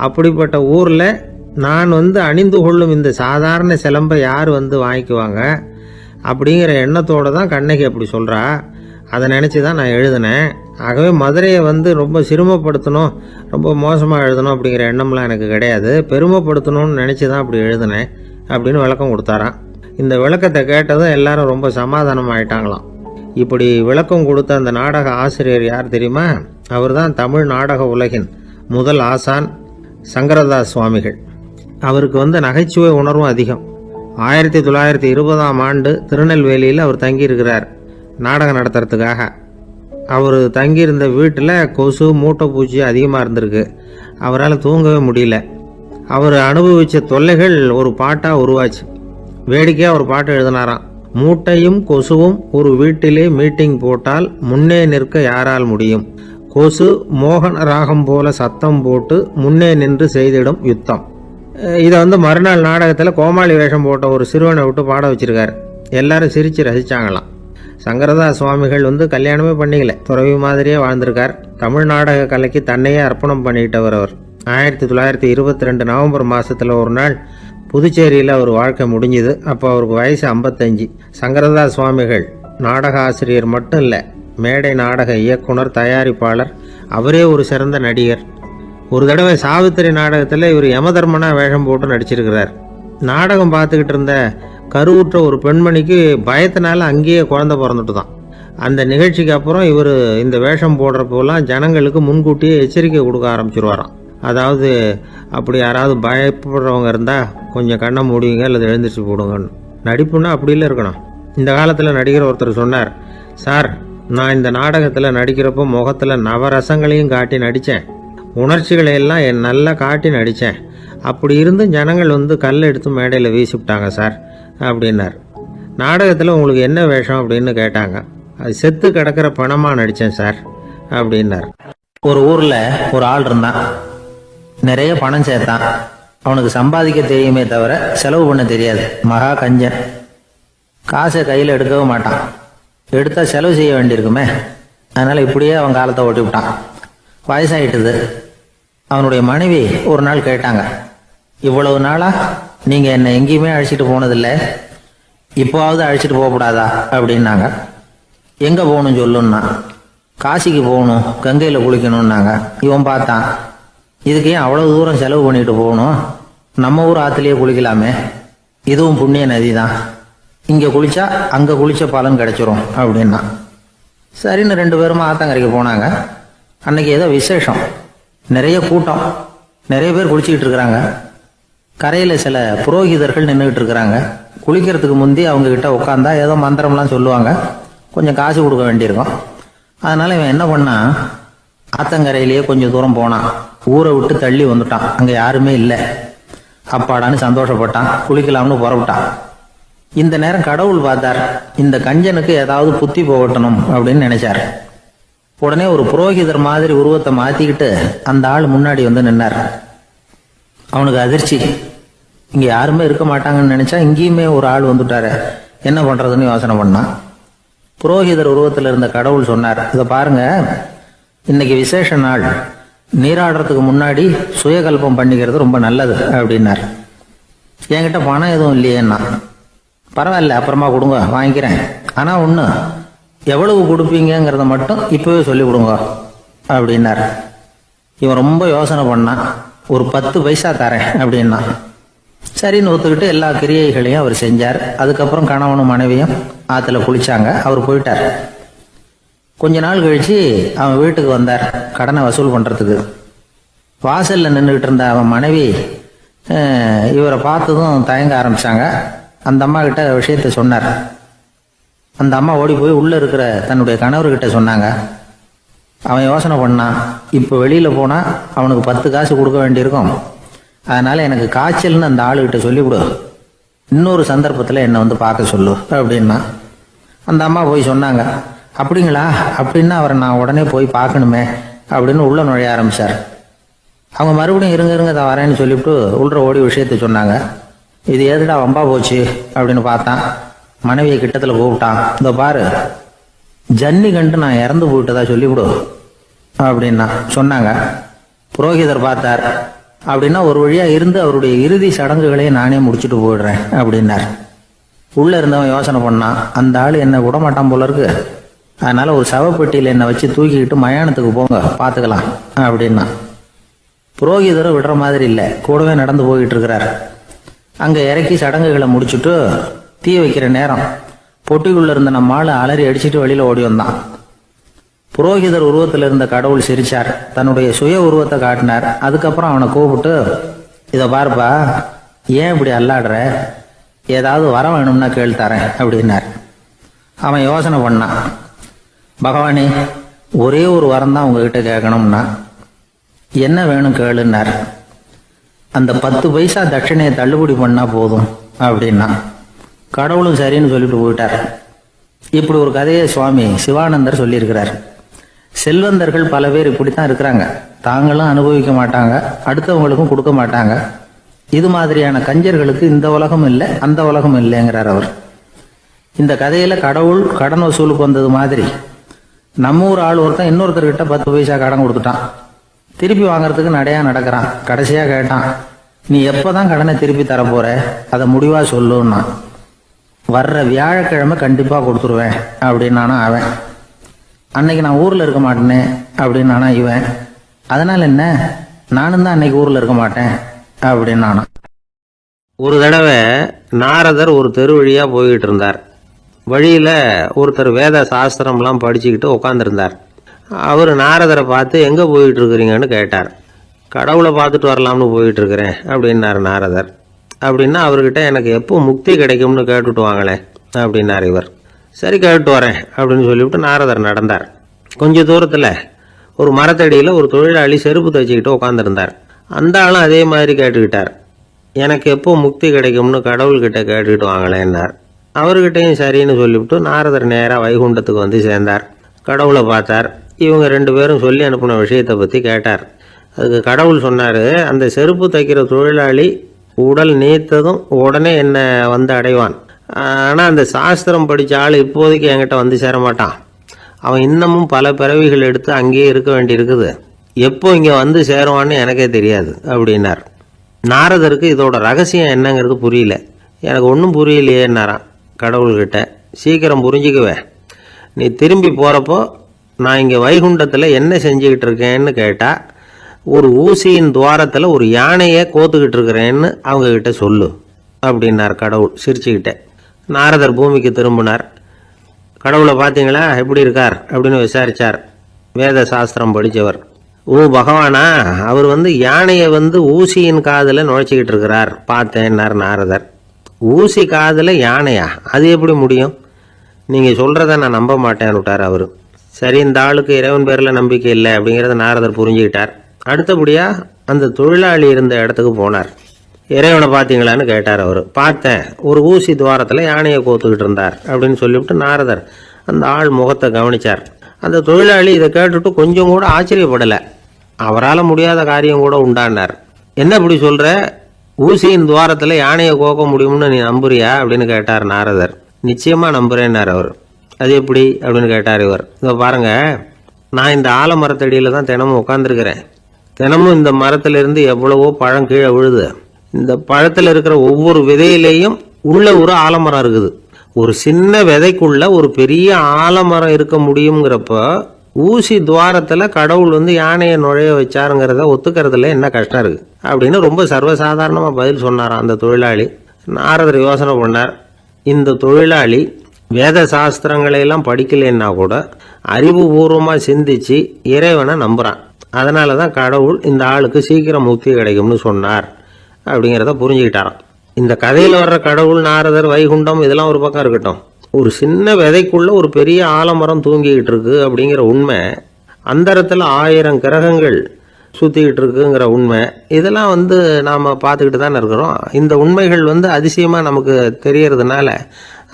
Speaker 2: அப்படிப்பட்ட ஊரில் நான் அணிந்து கொள்ளும் இந்த சாதாரண சிலம்பை யார் வாங்கிக்குவாங்க அப்படிங்கிற எண்ணத்தோடு தான் கண்ணகி அப்படி சொல்கிறா. அதை நினச்சி தான் நான் எழுதினேன். ஆகவே மதுரையை ரொம்ப சிறுமப்படுத்தணும், ரொம்ப மோசமாக எழுதணும் அப்படிங்கிற எண்ணம்லாம் எனக்கு கிடையாது. பெருமைப்படுத்தணும்னு நினச்சி தான் அப்படி எழுதினேன் அப்படின்னு விளக்கம் கொடுத்தாராம். இந்த விளக்கத்தை கேட்டதும் எல்லாரும் ரொம்ப சமாதானம் ஆயிட்டாங்களாம். இப்படி விளக்கம் கொடுத்த அந்த நாடக ஆசிரியர் யார் தெரியுமா? அவர் தான் தமிழ் நாடக உலகின் முதல் ஆசான் சங்கரதாஸ் சுவாமிகள். அவருக்கு நகைச்சுவை உணர்வும் அதிகம். 1920ஆம் ஆண்டு திருநெல்வேலியில் அவர் தங்கியிருக்கிறார் நாடகம் நடத்துறதுக்காக. அவர் தங்கியிருந்த வீட்டில் கொசு மூட்டைப்பூச்சி அதிகமாக இருந்திருக்கு. அவரால் தூங்கவே முடியல. அவர் அனுபவித்த தொல்லைகள் ஒரு பாட்டாக உருவாச்சு. வேடிக்கையாக ஒரு பாட்டு எழுதினாராம். மூட்டையும் கொசுவும் ஒரு வீட்டிலே மீட்டிங் போட்டால் முன்னே நிற்க யாரால் முடியும்? கொசு மோகன ராகம் போல சத்தம் போட்டு முன்னே நின்று செய்திடும் யுத்தம். இதை மறுநாள் நாடகத்தில் கோமாளி வேஷம் போட்ட ஒரு சிறுவனை விட்டு பாட வச்சிருக்காரு. எல்லாரும் சிரித்து ரசித்தாங்களாம். சங்கரதாஸ் சுவாமிகள் கல்யாணமே பண்ணிக்கல, துறவி மாதிரியே வாழ்ந்திருக்கார். தமிழ் நாடக கலைக்கு தன்னையே அர்ப்பணம் பண்ணிக்கிட்டவர் அவர். 1922 நவம்பர் மாதத்தில் ஒரு நாள் புதுச்சேரியில் அவர் வாழ்க்கை முடிஞ்சுது. அப்போ அவருக்கு வயசு 55. சங்கரதாஸ் சுவாமிகள் நாடக ஆசிரியர் மட்டும் இல்லை, மேடை நாடக இயக்குனர், தயாரிப்பாளர். அவரே ஒரு சிறந்த நடிகர். ஒரு தடவை சாவித்திரி நாடகத்தில் இவர் யமதர்மனா வேஷம் போட்டு நடிச்சிருக்கிறார். நாடகம் பார்த்துக்கிட்டு இருந்த கருவுற்ற ஒரு பெண்மணிக்கு பயத்தினால அங்கேயே குழந்தை பிறந்துட்டு தான். அந்த நிகழ்ச்சிக்கு அப்புறம் இவர் இந்த வேஷம் போடுறப்போலாம் ஜனங்களுக்கு முன்கூட்டியே எச்சரிக்கை கொடுக்க ஆரம்பிச்சிருவாராம். அதாவது அப்படி யாராவது பயப்படுறவங்க இருந்தால் கொஞ்சம் கண்ணை மூடிங்க அல்லது எழுந்திரிச்சு போடுங்கன்னு. நடிப்புன்னா அப்படிலாம் இருக்கணும். இந்த காலத்தில் நடிகர் ஒருத்தர் சொன்னார், சார் நான் இந்த நாடகத்தில் நடிக்கிறப்போ முகத்தில் நவரசங்களையும் காட்டி நடித்தேன், உணர்ச்சிகளை எல்லாம் நல்லா காட்டி நடித்தேன். அப்படி இருந்து ஜனங்கள் கல் எடுத்து மேடையில் வீசிவிட்டாங்க சார் அப்படின்னார். நாடகத்தில் உங்களுக்கு என்ன வேஷம் அப்படின்னு கேட்டாங்க. அது செத்து கிடக்கிற பணமாக நடித்தேன் சார் அப்படின்னார்.
Speaker 3: ஒரு ஊரில் ஒரு ஆள் இருந்தான். நிறைய பணம் சேர்த்தான். அவனுக்கு சம்பாதிக்க தெரியுமே தவிர செலவு பண்ண தெரியாது. மகா கஞ்சன். காசை கையில் எடுக்கவும் மாட்டான். எடுத்தால் செலவு செய்ய வேண்டியிருக்குமே. அதனால் இப்படியே அவன் காலத்தை ஓட்டி விட்டான். வயசாயிட்டுது. அவனுடைய மனைவி ஒரு நாள் கேட்டாங்க, இவ்வளவு நாளா நீங்கள் என்னை எங்கேயுமே அழைச்சிட்டு போனதில்லை, இப்போவாவது அழைச்சிட்டு போகக்கூடாதா அப்படின்னாங்க. எங்கே போகணும் சொல்லுன்னா. காசிக்கு போகணும், கங்கையில் குளிக்கணும்னாங்க. இவன் பார்த்தான், இதுக்கு ஏன் அவ்வளோ தூரம் செலவு பண்ணிட்டு போகணும், நம்ம ஊர் ஆற்றுலேயே குளிக்கலாமே, இதுவும் புண்ணிய நதி தான், இங்கே குளிச்சா அங்கே குளிச்ச பலன் கிடைச்சிரும் அப்படின்னா. சரின்னு 2 பேரும் ஆத்தங்கரைக்கு போனாங்க. அன்னைக்கு ஏதோ விசேஷம், நிறைய கூட்டம், நிறைய பேர் குளிச்சுக்கிட்டு இருக்கிறாங்க. கரையில் சில புரோகிதர்கள் நின்றுக்கிட்டு இருக்கிறாங்க. குளிக்கிறதுக்கு முந்தி அவங்கக்கிட்ட உட்காந்தா ஏதோ மந்திரம்லாம் சொல்லுவாங்க, கொஞ்சம் காசு கொடுக்க வேண்டியிருக்கும். அதனால் இவன் என்ன பண்ணான், ஆத்தங்கரையிலேயே கொஞ்சம் தூரம் போனான். ஊரை விட்டு தள்ளி வந்துட்டான். அங்கே யாருமே இல்லை. அப்பாடான்னு சந்தோஷப்பட்டான். குளிக்கலாம்னு புறப்பட்டான். இந்த நேரம் கடவுள் பார்த்தார், இந்த கஞ்சனுக்கு ஏதாவது புத்தி போகட்டணும் அப்படின்னு நினைச்சார். உடனே ஒரு புரோகிதர் மாதிரி உருவத்தை மாற்றிக்கிட்டு அந்த ஆள் முன்னாடி நின்னார். அவனுக்கு அதிர்ச்சி. இங்கே யாருமே இருக்க மாட்டாங்கன்னு நினச்சா இங்கேயுமே ஒரு ஆள் வந்துட்டாரு, என்ன பண்ணுறதுன்னு யோசனை பண்ணான். புரோகிதர் உருவத்தில் இருந்த கடவுள் சொன்னார், இதை பாருங்க, இன்னைக்கு விசேஷ நாள், நீராடுறதுக்கு முன்னாடி சுயகல்பம் பண்ணிக்கிறது ரொம்ப நல்லது அப்படின்னார். என்கிட்ட பணம் எதுவும் இல்லையேன்னா. பரவாயில்ல, அப்புறமா கொடுங்க, வாங்கிக்கிறேன். ஆனால் ஒன்று, எவ்வளவு கொடுப்பீங்கிறத மட்டும் இப்போவே சொல்லி கொடுங்க அப்படின்னார். இவன் ரொம்ப யோசனை பண்ணான். ஒரு 10 பைசா தரேன் அப்படின்னா. சரின்னு ஒத்துக்கிட்டு எல்லா கிரியைகளையும் அவர் செஞ்சார். அதுக்கப்புறம் கணவனும் மனைவியும் ஆற்றுல குளிச்சாங்க. அவர் போயிட்டார். கொஞ்ச நாள் கழிச்சு அவன் வீட்டுக்கு வந்தார் கடனை வசூல் பண்ணுறதுக்கு. வாசலில் நின்றுக்கிட்டு இருந்த அவன் மனைவி இவரை பார்த்ததும் தயங்க ஆரம்பித்தாங்க. அந்த அம்மா கிட்ட விஷயத்த சொன்னார். அந்த அம்மா ஓடி போய் உள்ளே இருக்கிற தன்னுடைய கணவர்கிட்ட சொன்னாங்க. அவன் யோசனை பண்ணான், இப்போ வெளியில் போனால் அவனுக்கு 10 காசு கொடுக்க வேண்டியிருக்கும், அதனால் எனக்கு காய்ச்சல்னு அந்த ஆளுகிட்ட சொல்லிவிடு, இன்னொரு சந்தர்ப்பத்தில் என்னை பார்க்க சொல்லு அப்படின்னா. அந்த அம்மா போய் சொன்னாங்க. அப்படிங்களா, அப்படின்னா அவரை நான் உடனே போய் பார்க்கணுமே அப்படின்னு உள்ள நுழைய ஆரம்பித்தார். அவங்க மறுபடியும் இருங்க தான் வரேன்னு சொல்லிவிட்டு உள்ள ஓடி விஷயத்த சொன்னாங்க. இது எதுடா வம்பா போச்சு அப்படின்னு பார்த்தான். மனைவியை கிட்டத்தில் கூப்பிட்டான். இதோ பாரு, ஜன்னி கண்டு நான் இறந்து போயிட்டதா சொல்லிவிடு அப்படின்னா சொன்னாங்க. புரோகிதர் பார்த்தார். அப்படின்னா ஒரு வழியாக இருந்து அவருடைய இறுதி சடங்குகளையும் நானே முடிச்சுட்டு போயிடுறேன் அப்படின்னார். உள்ளே இருந்தவன் யோசனை பண்ணான், அந்த ஆள் என்ன விட மாட்டான் போல இருக்கு,
Speaker 2: அதனால் ஒரு சவப்பெட்டியில் என்னை வச்சு தூக்கிக்கிட்டு மயானத்துக்கு போங்க, பார்த்துக்கலாம் அப்படின்னா. புரோகிதரும் விடுற மாதிரி இல்லை, கூடவே நடந்து போய்கிட்டு இருக்கிறார். அங்கே இறக்கி சடங்குகளை முடிச்சுட்டு தீ வைக்கிற நேரம் பொட்டிக்குள்ளே இருந்த நம்ம ஆள் அலறி அடிச்சுட்டு வெளியில் ஓடி வந்தான். புரோகிதர் உருவத்தில் இருந்த கடவுள் சிரிச்சார், தன்னுடைய சுய உருவத்தை காட்டினார். அதுக்கப்புறம் அவனை கூப்பிட்டு, இதை பாருப்பா, ஏன் இப்படி அல்லாடுற, ஏதாவது வரம் வேணும்னா கேள் தரேன் அப்படின்னார். அவன் யோசனை பண்ணான், பகவானே ஒரே ஒரு வரம் தான் உங்ககிட்ட கேட்கணும்னா. என்ன வேணும் கேளுன்னார். அந்த 10 பைசா தட்சிணையை தள்ளுபடி பண்ணா போதும் அப்படின்னா. கடவுளும் சரின்னு சொல்லிட்டு போயிட்டார். இப்படி ஒரு கதையை சுவாமி சிவானந்தர் சொல்லியிருக்கிறார். செல்வந்தர்கள் பல பேர் இப்படித்தான் இருக்கிறாங்க. தாங்களும் அனுபவிக்க மாட்டாங்க, அடுத்தவங்களுக்கும் கொடுக்க மாட்டாங்க. இது மாதிரியான கஞ்சர்களுக்கு இந்த உலகம் இல்லை, அந்த உலகம் இல்லைங்கிறார் அவர். இந்த கதையில கடவுள் கடன் வசூலுக்கு வந்தது மாதிரி நம்ம ஊர் ஆள் ஒருத்தன் இன்னொருத்தர்கிட்ட 10 பைசா கடன் கொடுத்துட்டான். திருப்பி வாங்கறதுக்கு நடையா நடக்கிறான். கடைசியா கேட்டான், நீ எப்பதான் கடனை திருப்பி தரப்போற, அதை முடிவா சொல்லுன்னா. வர்ற வியாழக்கிழமை கண்டிப்பா கொடுத்துருவேன் அப்படின்னானா அவன். அன்னைக்கு நான் ஊர்ல இருக்க மாட்டேனே அப்படின்னானா இவன். அதனால என்ன, நானும் தான் அன்னைக்கு ஊர்ல இருக்க மாட்டேன் அப்படின்னானா.
Speaker 3: ஒரு தடவை நாரதர் ஒரு தெரு வழியா போய்கிட்டு இருந்தார். வழியில ஒருத்தர் வேத சாஸ்திரம்லாம் படிச்சுக்கிட்டு உட்காந்துருந்தார். அவர் நாரதரை பார்த்து எங்கே போயிட்டு இருக்கிறீங்கன்னு கேட்டார். கடவுளை பார்த்துட்டு வரலாம்னு போயிட்டு இருக்கிறேன் அப்படின்னாரு நாரதர். அப்படின்னா அவர்கிட்ட எனக்கு எப்போ முக்தி கிடைக்கும்னு கேட்டுட்டு வாங்களேன் அப்படின்னார் இவர். சரி கேட்டு வரேன் அப்படின்னு சொல்லிவிட்டு நாரதர் நடந்தார். கொஞ்ச தூரத்தில் ஒரு மரத்தடியில் ஒரு தொழிலாளி செருப்பு தைச்சிக்கிட்டு உட்காந்துருந்தார். அந்த ஆளும் அதே மாதிரி கேட்டுக்கிட்டார், எனக்கு எப்போ முக்தி கிடைக்கும்னு கடவுள்கிட்ட கேட்டுக்கிட்டு வாங்களேன்னார். அவர்கிட்டையும் சரின்னு சொல்லிவிட்டு நாரதர் நேராக வைகுண்டத்துக்கு வந்து சேர்ந்தார். கடவுளை பார்த்தார். இவங்க 2 பேரும் சொல்லி அனுப்பின விஷயத்தை பற்றி கேட்டார். அதுக்கு கடவுள் சொன்னார், அந்த செருப்பு தைக்கிற தொழிலாளி உடல் நீத்ததும் உடனே என்னை வந்து அடைவான். ஆனால் அந்த சாஸ்திரம் படித்த ஆள் இப்போதைக்கு என்கிட்ட வந்து சேரமாட்டான். அவன் இன்னமும் பல பிறவிகள் எடுத்து அங்கேயே இருக்க வேண்டியிருக்குது. எப்போ இங்கே வந்து சேருவான்னு எனக்கே தெரியாது அப்படின்னார். நாரதருக்கு இதோட ரகசியம் என்னங்கிறது புரியல. எனக்கு ஒன்றும் புரியலையேன்னாரான் கடவுள்கிட்ட. சீக்கிரம் புரிஞ்சுக்குவேன், நீ திரும்பி போகிறப்போ நான் இங்கே வைகுண்டத்தில் என்ன செஞ்சுக்கிட்டு இருக்கேன்னு கேட்டால், ஒரு ஊசியின் துவாரத்தில் ஒரு யானையை கோத்துக்கிட்டு இருக்கிறேன்னு அவங்கக்கிட்ட சொல்லு அப்படின்னார் கடவுள் சிரிச்சுக்கிட்டே. நாரதர் பூமிக்கு திரும்பினார். கடவுளை பார்த்தீங்களா எப்படி இருக்கார் அப்படின்னு விசாரித்தார். வேத சாஸ்திரம் படித்தவர். ஓ பகவானா, அவர் யானையை ஊசியின் காதில் நுழைச்சிக்கிட்டு இருக்கிறார் பார்த்தேன்னார் நாரதர். ஊசி காதில் யானையா, அது எப்படி முடியும், நீங்கள் சொல்கிறத நான் நம்ப மாட்டேன்னு விட்டார் அவர். சரி, இந்த ஆளுக்கு இறைவன் பேரில் நம்பிக்கை இல்லை அப்படிங்கிறத நாரதர் புரிஞ்சுக்கிட்டார். அடுத்தபடியாக அந்த தொழிலாளி இருந்த இடத்துக்கு போனார். இறைவனை பார்த்தீங்களான்னு கேட்டார் அவர். பார்த்தேன், ஒரு ஊசி துவாரத்தில் யானையை கோத்துக்கிட்டு இருந்தார் அப்படின்னு சொல்லிவிட்டு நாரதர் அந்த ஆள் முகத்தை கவனித்தார். அந்த தொழிலாளி இதை கேட்டுட்டு கொஞ்சம் கூட ஆச்சரியப்படலை. அவரால் முடியாத காரியம் கூட உண்டானார். என்ன இப்படி சொல்கிற, ஊசியின் துவாரத்தில் யானையை கோக்க முடியும்னு நீ நம்புறியா அப்படின்னு கேட்டார் நாரதர். நிச்சயமாக நம்புகிறேன்னார் அவர். அது எப்படி அப்படின்னு கேட்டார் இவர். இதை பாருங்க, நான் இந்த ஆலமரத்தடியில் தான் தினமும் உட்காந்துருக்கிறேன். தினமும் இந்த மரத்திலிருந்து எவ்வளவோ பழம் கீழே விழுது. இந்த பழத்தில் இருக்கிற ஒவ்வொரு விதையிலேயும் உள்ள ஒரு ஆலமரம் இருக்குது. ஒரு சின்ன விதைக்குள்ள ஒரு பெரிய ஆலமரம் இருக்க முடியுங்கிறப்ப ஊசி துவாரத்தில் கடவுள் யானையை நுழைய வச்சாருங்கிறத ஒத்துக்கிறதுல என்ன கஷ்டம் இருக்கு அப்படின்னு ரொம்ப சர்வசாதாரணமாக பதில் சொன்னாராம் அந்த தொழிலாளி. நாரதர் யோசனை பண்ணார், இந்த தொழிலாளி வேத சாஸ்திரங்களையெல்லாம் படிக்கலைன்னா கூட அறிவுபூர்வமாக சிந்திச்சு இறைவனை நம்புகிறான். அதனால தான் கடவுள் இந்த ஆளுக்கு சீக்கிரம் முக்தி கிடைக்கும்னு சொன்னார் அப்படிங்கிறத புரிஞ்சுக்கிட்டாராம். இந்த கதையில் வர்ற கடவுள், நாரதர், வைகுண்டம் இதெல்லாம் ஒரு பக்கம் இருக்கட்டும், ஒரு சின்ன விதைக்குள்ள ஒரு பெரிய ஆலமரம் தூங்கிக்கிட்டு இருக்கு அப்படிங்கிற உண்மை, அந்தரத்தில் 1000 கிரகங்கள் சுற்றிக்கிட்டு இருக்குங்கிற உண்மை, இதெல்லாம் நாம் பார்த்துக்கிட்டு தானே இருக்கிறோம். இந்த உண்மைகள் அதிசயமாக நமக்கு தெரியறதுனால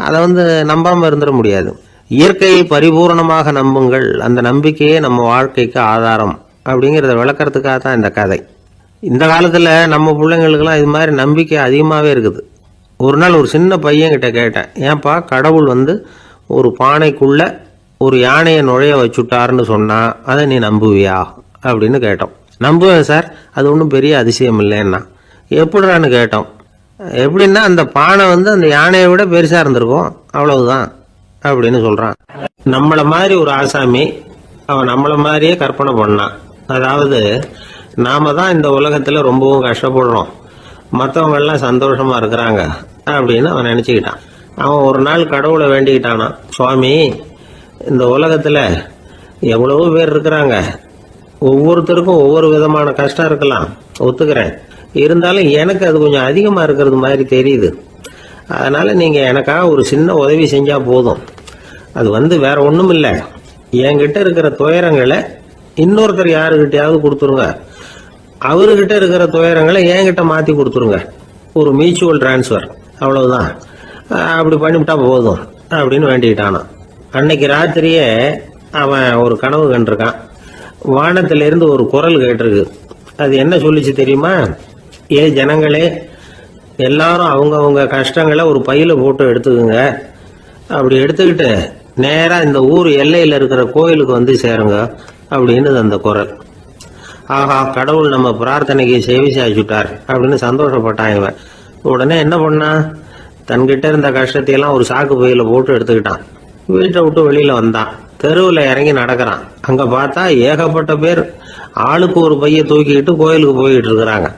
Speaker 3: அதை நம்பாமல் இருந்துட முடியாது. இயற்கையை பரிபூர்ணமாக நம்புங்கள், அந்த நம்பிக்கையே நம்ம வாழ்க்கைக்கு ஆதாரம் அப்படிங்கிறத விளக்கறதுக்காக தான் இந்த கதை. இந்த காலத்தில் நம்ம பிள்ளைங்களுக்கெல்லாம் இது மாதிரி நம்பிக்கை அதிகமாகவே இருக்குது. ஒரு நாள் ஒரு சின்ன பையன்கிட்ட கேட்டேன், ஏன்பா கடவுள் ஒரு பானைக்குள்ளே ஒரு யானையை நுழைய வச்சுட்டாருன்னு சொன்னால் அதை நீ நம்புவியா அப்படின்னு கேட்டோம். நம்புவேன் சார், அது ஒன்றும் பெரிய அதிசயம் இல்லைன்னா. எப்படிறான்னு கேட்டோம். எப்படின்னா அந்த பானை அந்த யானையை விட பெருசாக இருந்திருக்கும், அவ்வளவுதான் அப்படின்னு சொல்றான். நம்மள மாதிரி ஒரு ஆசாமி அவன் நம்மள மாதிரியே கற்பனை பண்ணான். அதாவது நாம தான் இந்த உலகத்துல ரொம்பவும் கஷ்டப்படுறோம், மற்றவங்க எல்லாம் சந்தோஷமா இருக்கிறாங்க அப்படின்னு அவன் நினைச்சுக்கிட்டான். அவன் ஒரு நாள் கடவுளை வேண்டிக்கிட்டானா, சுவாமி இந்த உலகத்துல எவ்வளவோ பேர் இருக்கிறாங்க, ஒவ்வொருத்தருக்கும் ஒவ்வொரு விதமான கஷ்டம் இருக்கலாம், ஒத்துக்கிறேன். இருந்தாலும் எனக்கு அது கொஞ்சம் அதிகமா இருக்கிறது மாதிரி தெரியுது. அதனால நீங்க எனக்காக ஒரு சின்ன உதவி செஞ்சா போதும். அது வேற ஒண்ணும் இல்லை, என்கிட்ட இருக்கிற துயரங்களை இன்னொருத்தர் யாருக்கிட்டையாவது கொடுத்துருங்க, அவர்கிட்ட இருக்கிற துயரங்களை என்கிட்ட மாத்தி கொடுத்துருங்க. ஒரு மியூச்சுவல் டிரான்ஸ்ஃபர், அவ்வளவுதான். அப்படி பண்ணிவிட்டா போதும் அப்படின்னு வேண்டிக்கிட்டானா. அன்னைக்கு ராத்திரியே அவன் ஒரு கனவு கண்டிருக்கான். வானத்திலிருந்து ஒரு குரல் கேட்டிருக்கு. அது என்ன சொல்லிச்சு தெரியுமா? ஏ ஜனங்களே, எல்லாரும் அவங்கவுங்க கஷ்டங்களை ஒரு பையில போட்டு எடுத்துக்குங்க. அப்படி எடுத்துக்கிட்டு நேரா இந்த ஊர் எல்லையில இருக்கிற கோயிலுக்கு வந்து சேருங்க அப்படின்னு அந்த குரல். ஆஹா, கடவுள் நம்ம பிரார்த்தனைக்கு செவி சாய்ச்சுட்டார் அப்படின்னு சந்தோஷப்பட்டான் இவன். உடனே என்ன பண்ணான், தன்கிட்ட இருந்த கஷ்டத்தையெல்லாம் ஒரு சாக்கு பையில போட்டு எடுத்துக்கிட்டான். வீட்டை விட்டு வெளியில வந்தான். தெருவில் இறங்கி நடக்கிறான். அங்க பார்த்தா ஏகப்பட்ட பேர் ஆளுக்கு ஒரு பைய தூக்கிக்கிட்டு கோயிலுக்கு போயிட்டு இருக்கிறாங்க.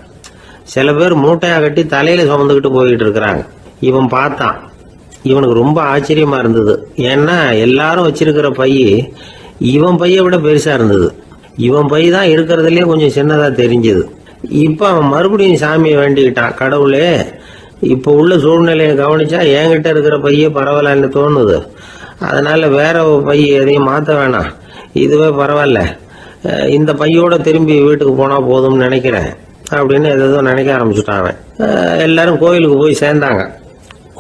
Speaker 3: சில பேர் மூட்டையா கட்டி தலையில சுமந்துக்கிட்டு போயிட்டு இருக்கிறாங்க. இவன் பார்த்தான். இவனுக்கு ரொம்ப ஆச்சரியமா இருந்தது. ஏன்னா எல்லாரும் வச்சிருக்கிற பைய இவன் பைய விட பெருசா இருந்தது. இவன் பை தான் இருக்கிறதுலயே கொஞ்சம் சின்னதா தெரிஞ்சது. இப்ப அவன் மறுபடியும் சாமியை வேண்டிக்கிட்டான், கடவுளே இப்ப உள்ள சூழ்நிலையை கவனிச்சா என்கிட்ட இருக்கிற பைய பரவாயில்லன்னு தோணுது. அதனால வேற பை எதையும் மாத்த வேணாம், இதுவே பரவாயில்ல, இந்த பையோட திரும்பி வீட்டுக்கு போனா போதும்னு நினைக்கிறேன் அப்படின்னு ஏதோ நினைக்க ஆரம்பிச்சுட்டான் அவன். எல்லாரும் கோயிலுக்கு போய் சேர்ந்தாங்க.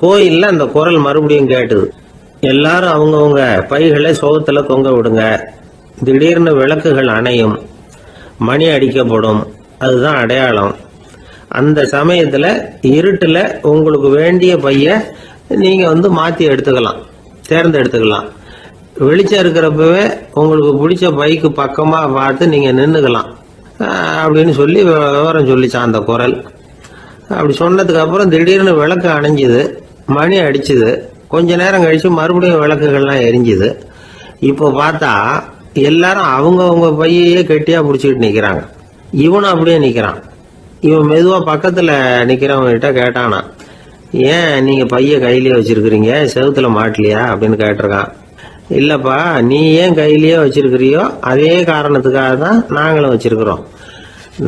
Speaker 3: கோயில்ல அந்த குரல் மறுபடியும் கேட்டுது. எல்லாரும் அவங்கவுங்க பைகளை சோகத்துல தொங்க விடுங்க, திடீர்னு விளக்குகள் அணையும், மணி அடிக்கப்படும், அதுதான் அடையாளம். அந்த சமயத்துல இருட்டுல உங்களுக்கு வேண்டிய பைய நீங்க மாத்தி எடுத்துக்கலாம், தேர்ந்தெடுத்துக்கலாம். வெளிச்சம் இருக்கிறப்பவே உங்களுக்கு பிடிச்ச பைக்கு பக்கமா பார்த்து நீங்க நின்னுக்கலாம் அப்படின்னு சொல்லி விவரம் சொல்லிச்சான் அந்த குரல். அப்படி சொன்னதுக்கு அப்புறம் திடீர்னு விளக்கு அணைஞ்சுது, மணி அடிச்சுது. கொஞ்ச நேரம் கழிச்சு மறுபடியும் விளக்குகள்லாம் எரிஞ்சுது. இப்போ பார்த்தா எல்லாரும் அவங்கவுங்க பையையே கெட்டியா பிடிச்சிக்கிட்டு நிக்கிறாங்க. இவனும் அப்படியே நிக்கிறான். இவன் மெதுவா பக்கத்துல நிக்கிறவங்க கிட்ட கேட்டானா, ஏன் நீங்க பைய கையிலேயே வச்சிருக்கிறீங்க, செவுத்துல மாட்டலையா அப்படின்னு கேட்டிருக்கான். இல்லப்பா, நீ ஏன் கையிலேயே வச்சிருக்கிறியோ அதே காரணத்துக்காக தான் நாங்களும் வச்சிருக்கிறோம்.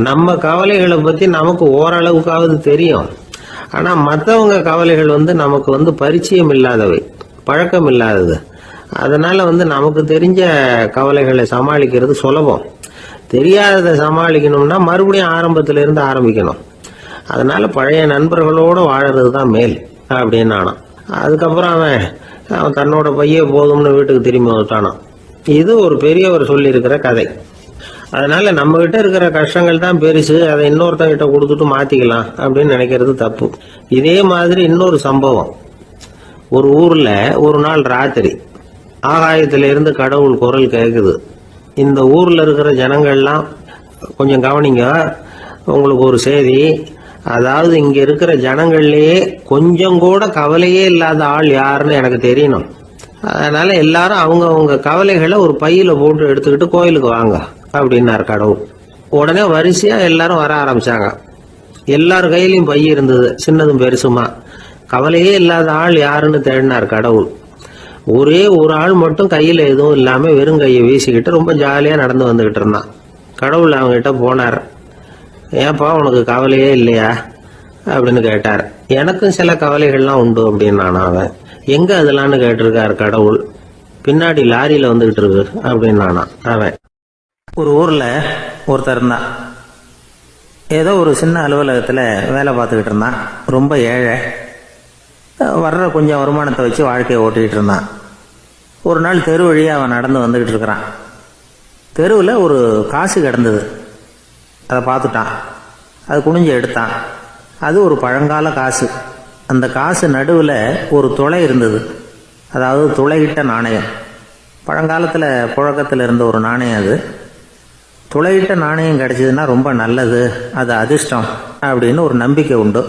Speaker 3: நம்ம கவலைகளை பத்தி நமக்கு ஓரளவுக்காவது தெரியும். ஆனா மற்றவங்க கவலைகள் நமக்கு பரிச்சயம் இல்லாதவை, பழக்கம் இல்லாதது. அதனால நமக்கு தெரிஞ்ச கவலைகளை சமாளிக்கிறது சுலபம். தெரியாததை சமாளிக்கணும்னா மறுபடியும் ஆரம்பத்துல இருந்து ஆரம்பிக்கணும். அதனால பழைய நண்பர்களோட வாழறது தான் மேல் அப்படின்னு நானான். அதுக்கப்புறம் அவன் தன்னோட பைய போதும்னு வீட்டுக்கு திரும்பி வந்துட்டானான். இது ஒரு பெரியவர் சொல்லி இருக்கிற கதை. அதனால நம்ம கிட்ட இருக்கிற கஷ்டங்கள் தான் பெருசு, அதை இன்னொருத்தங்கிட்ட கொடுத்துட்டு மாத்திக்கலாம் அப்படின்னு நினைக்கிறது தப்பு. இதே மாதிரி இன்னொரு சம்பவம். ஒரு ஊர்ல ஒரு நாள் ராத்திரி ஆகாயத்தில இருந்து கடவுள் குரல் கேட்குது. இந்த ஊர்ல இருக்கிற ஜனங்கள்லாம் கொஞ்சம் கவனிங்க, உங்களுக்கு ஒரு செய்தி. அதாவது இங்க இருக்கிற ஜனங்கள்லயே கொஞ்சம் கூட கவலையே இல்லாத ஆள் யாருன்னு எனக்கு தெரியணும். அதனால எல்லாரும் அவங்க கவலைகளை ஒரு பையில போட்டு எடுத்துக்கிட்டு கோயிலுக்கு வாங்க அப்படின்னாரு கடவுள். உடனே வரிசையா எல்லாரும் வர ஆரம்பிச்சாங்க. எல்லார் கையிலயும் பை இருந்தது, சின்னதும் பெருசுமா. கவலையே இல்லாத ஆள் யாருன்னு தேடினார் கடவுள். ஒரே ஒரு ஆள் மட்டும் கையில எதுவும் இல்லாம வெறும் கையை வீசிக்கிட்டு ரொம்ப ஜாலியா நடந்து வந்துகிட்டு இருந்தான். கடவுள் அவங்ககிட்ட போனார். ஏன்பா உனக்கு கவலையே இல்லையா அப்படின்னு கேட்டார். எனக்கும் சில கவலைகள்லாம் உண்டு அப்படின்னு அவன். எங்க அதெல்லாம்னு கேட்டிருக்காரு கடவுள். பின்னாடி லாரியில வந்துகிட்டு இருக்கு அப்படின்னு அவன்.
Speaker 2: ஒரு ஊர்ல ஒருத்தர் இருந்தான். ஏதோ ஒரு சின்ன அலுவலகத்துல வேலை பார்த்துக்கிட்டு இருந்தான். ரொம்ப ஏழை. வர்ற கொஞ்சம் வருமானத்தை வச்சு வாழ்க்கையை ஓட்டிக்கிட்டு இருந்தான். ஒரு நாள் தெரு வழியா அவன் நடந்து வந்துகிட்டு இருக்கிறான். தெருவில் ஒரு காசு கிடந்தது. அதை பார்த்துட்டான். அது குனிஞ்சு எடுத்தான். அது ஒரு பழங்கால காசு. அந்த காசு நடுவில் ஒரு துளை இருந்தது. அதாவது துளையிட்ட நாணயம். பழங்காலத்தில் புழக்கத்தில் இருந்த ஒரு நாணயம் அது. துளையிட்ட நாணயம் கிடைச்சதுன்னா ரொம்ப நல்லது, அது அதிர்ஷ்டம் அப்படின்னு ஒரு நம்பிக்கை உண்டு.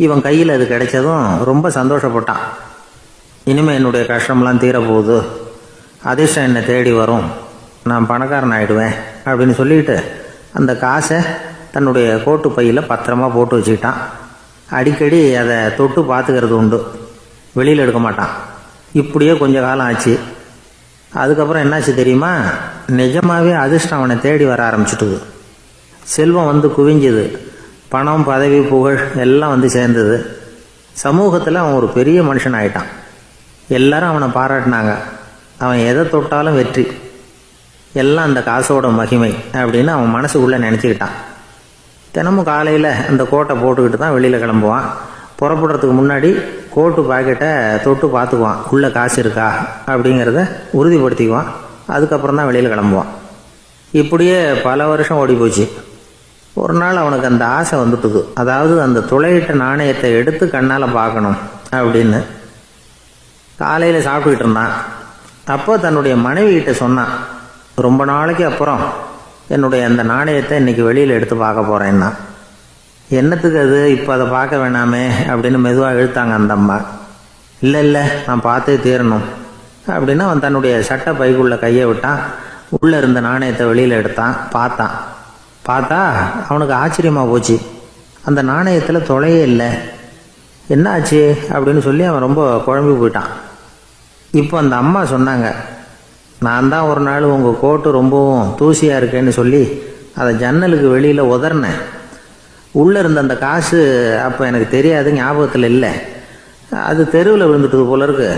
Speaker 2: இவன் கையில் அது கிடைச்சதும் ரொம்ப சந்தோஷப்பட்டான். இனிமேல் என்னுடைய கஷ்டம்லாம் தீரப்போகுது, அதிர்ஷ்டம் என்னை தேடி வரும், நான் பணக்காரன் ஆகிடுவேன் அப்படின்னு சொல்லிட்டு அந்த காசை தன்னுடைய கோட்டு பையில் பத்திரமா போட்டு வச்சுக்கிட்டான். அடிக்கடி அதை தொட்டு பார்த்துக்கிறது உண்டு, வெளியில் எடுக்க மாட்டான். இப்படியே கொஞ்ச காலம் ஆச்சு. அதுக்கப்புறம் என்னாச்சு தெரியுமா? நிஜமாகவே அதிர்ஷ்டம் அவனை தேடி வர ஆரம்பிச்சிட்டுது. செல்வம் வந்து குவிஞ்சுது, பணம் பதவி புகழ் எல்லாம் வந்து சேர்ந்தது. சமூகத்தில் அவன் ஒரு பெரிய மனுஷன் ஆயிட்டான். எல்லாரும் அவனை பாராட்டினாங்க. அவன் எதை தொட்டாலும் வெற்றி, எல்லாம் அந்த காசோட மகிமை அப்படின்னு அவன் மனசுக்குள்ளே நினச்சிக்கிட்டான். தினமும் காலையில் அந்த கோட்டை போட்டுக்கிட்டு தான் வெளியில் கிளம்புவான். புறப்படுறதுக்கு முன்னாடி கோட்டு பாக்கெட்டை தொட்டு பார்த்துக்குவான், உள்ளே காசு இருக்கா அப்படிங்கிறத உறுதிப்படுத்திக்குவான். அதுக்கப்புறம் தான் வெளியில் கிளம்புவான். இப்படியே பல வருஷம் ஓடி போச்சு. ஒரு நாள் அவனுக்கு அந்த ஆசை வந்துட்டுது. அதாவது அந்த துளையிட்ட நாணயத்தை எடுத்து கண்ணால் பார்க்கணும் அப்படின்னு. காலையில் சாப்பிட்டுக்கிட்டு இருந்தான். அப்போ தன்னுடைய மனைவிகிட்ட சொன்னான், ரொம்ப நாளைக்கு அப்புறம் என்னுடைய அந்த நாணயத்தை இன்றைக்கி வெளியில் எடுத்து பார்க்க போகிறேன்னா. என்னத்துக்கு அது, இப்போ அதை பார்க்க வேணாமே அப்படின்னு மெதுவாக இழுத்தாங்க அந்த அம்மா. இல்லை நான் பார்த்தே தீரணும் அப்படின்னு அவன் தன்னுடைய சட்டை பைக்குள்ளே கையை விட்டான். உள்ளே இருந்த நாணயத்தை வெளியில் எடுத்தான். பார்த்தா அவனுக்கு ஆச்சரியமாக போச்சு. அந்த நாணயத்தில் தொலையே இல்லை. என்ன ஆச்சு அப்படின்னு சொல்லி அவன் ரொம்ப குழம்பி போயிட்டான். இப்போ அந்த அம்மா சொன்னாங்க, நான் தான் ஒரு நாள் உங்கள் கோட்டு ரொம்பவும் தூசியாக இருக்கேன்னு சொல்லி அதை ஜன்னலுக்கு வெளியில் உதறினேன். உள்ளே இருந்த அந்த காசு அப்போ எனக்கு தெரியாது, ஞாபகத்தில் இல்லை. அது தெருவில் விழுந்துட்டது போல இருக்கு.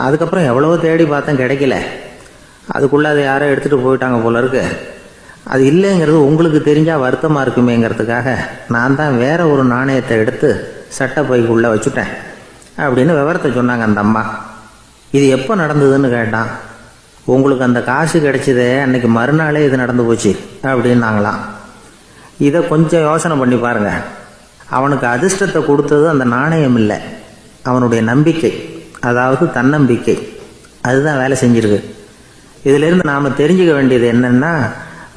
Speaker 2: அதுக்கப்புறம் எவ்வளவோ தேடி பார்த்தேன், கிடைக்கல. அதுக்குள்ளே அதை யாரோ எடுத்துகிட்டு போயிட்டாங்க போல இருக்கு. அது இல்லைங்கிறது உங்களுக்கு தெரிஞ்சால் வருத்தமாக இருக்குமேங்கிறதுக்காக நான் தான் வேற ஒரு நாணயத்தை எடுத்து சட்டை பைக்குள்ளே வச்சுட்டேன் அப்படின்னு விவரத்தை சொன்னாங்க அந்த அம்மா. இது எப்போ நடந்ததுன்னு கேட்டான். உங்களுக்கு அந்த காசு கிடைச்சதே அன்னைக்கு மறுநாளே இது நடந்து போச்சு அப்படின்னாங்களாம். இதை கொஞ்சம் யோசனை பண்ணி பாருங்க. அவனுக்கு அதிர்ஷ்டத்தை கொடுத்தது அந்த நாணயம் இல்லை, அவனுடைய நம்பிக்கை, அதாவது தன்னம்பிக்கை. அதுதான் வேலை செஞ்சிருக்கு. இதிலிருந்து நாம் தெரிஞ்சுக்க வேண்டியது என்னன்னா,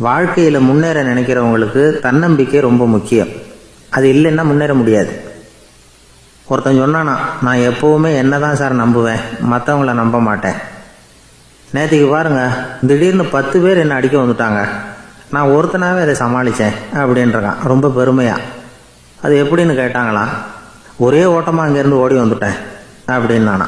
Speaker 2: வாழ்க்கையில் முன்னேற நினைக்கிறவங்களுக்கு தன்னம்பிக்கை ரொம்ப முக்கியம். அது இல்லைன்னா முன்னேற முடியாது. ஒருத்தன் சொன்னானா, நான் எப்போவுமே என்ன தான் சார் நம்புவேன், மற்றவங்கள நம்ப மாட்டேன். நேற்றுக்கு பாருங்க, திடீர்னு 10 பேர் என்னை அடிக்க வந்துட்டாங்க, நான் ஒருத்தனாவே அதை சமாளித்தேன் அப்படின்றான் ரொம்ப பெருமையாக. அது எப்படின்னு கேட்டாங்களாம். ஒரே ஓட்டமாக அங்கேருந்து ஓடி வந்துட்டேன் அப்படின்னு நானா.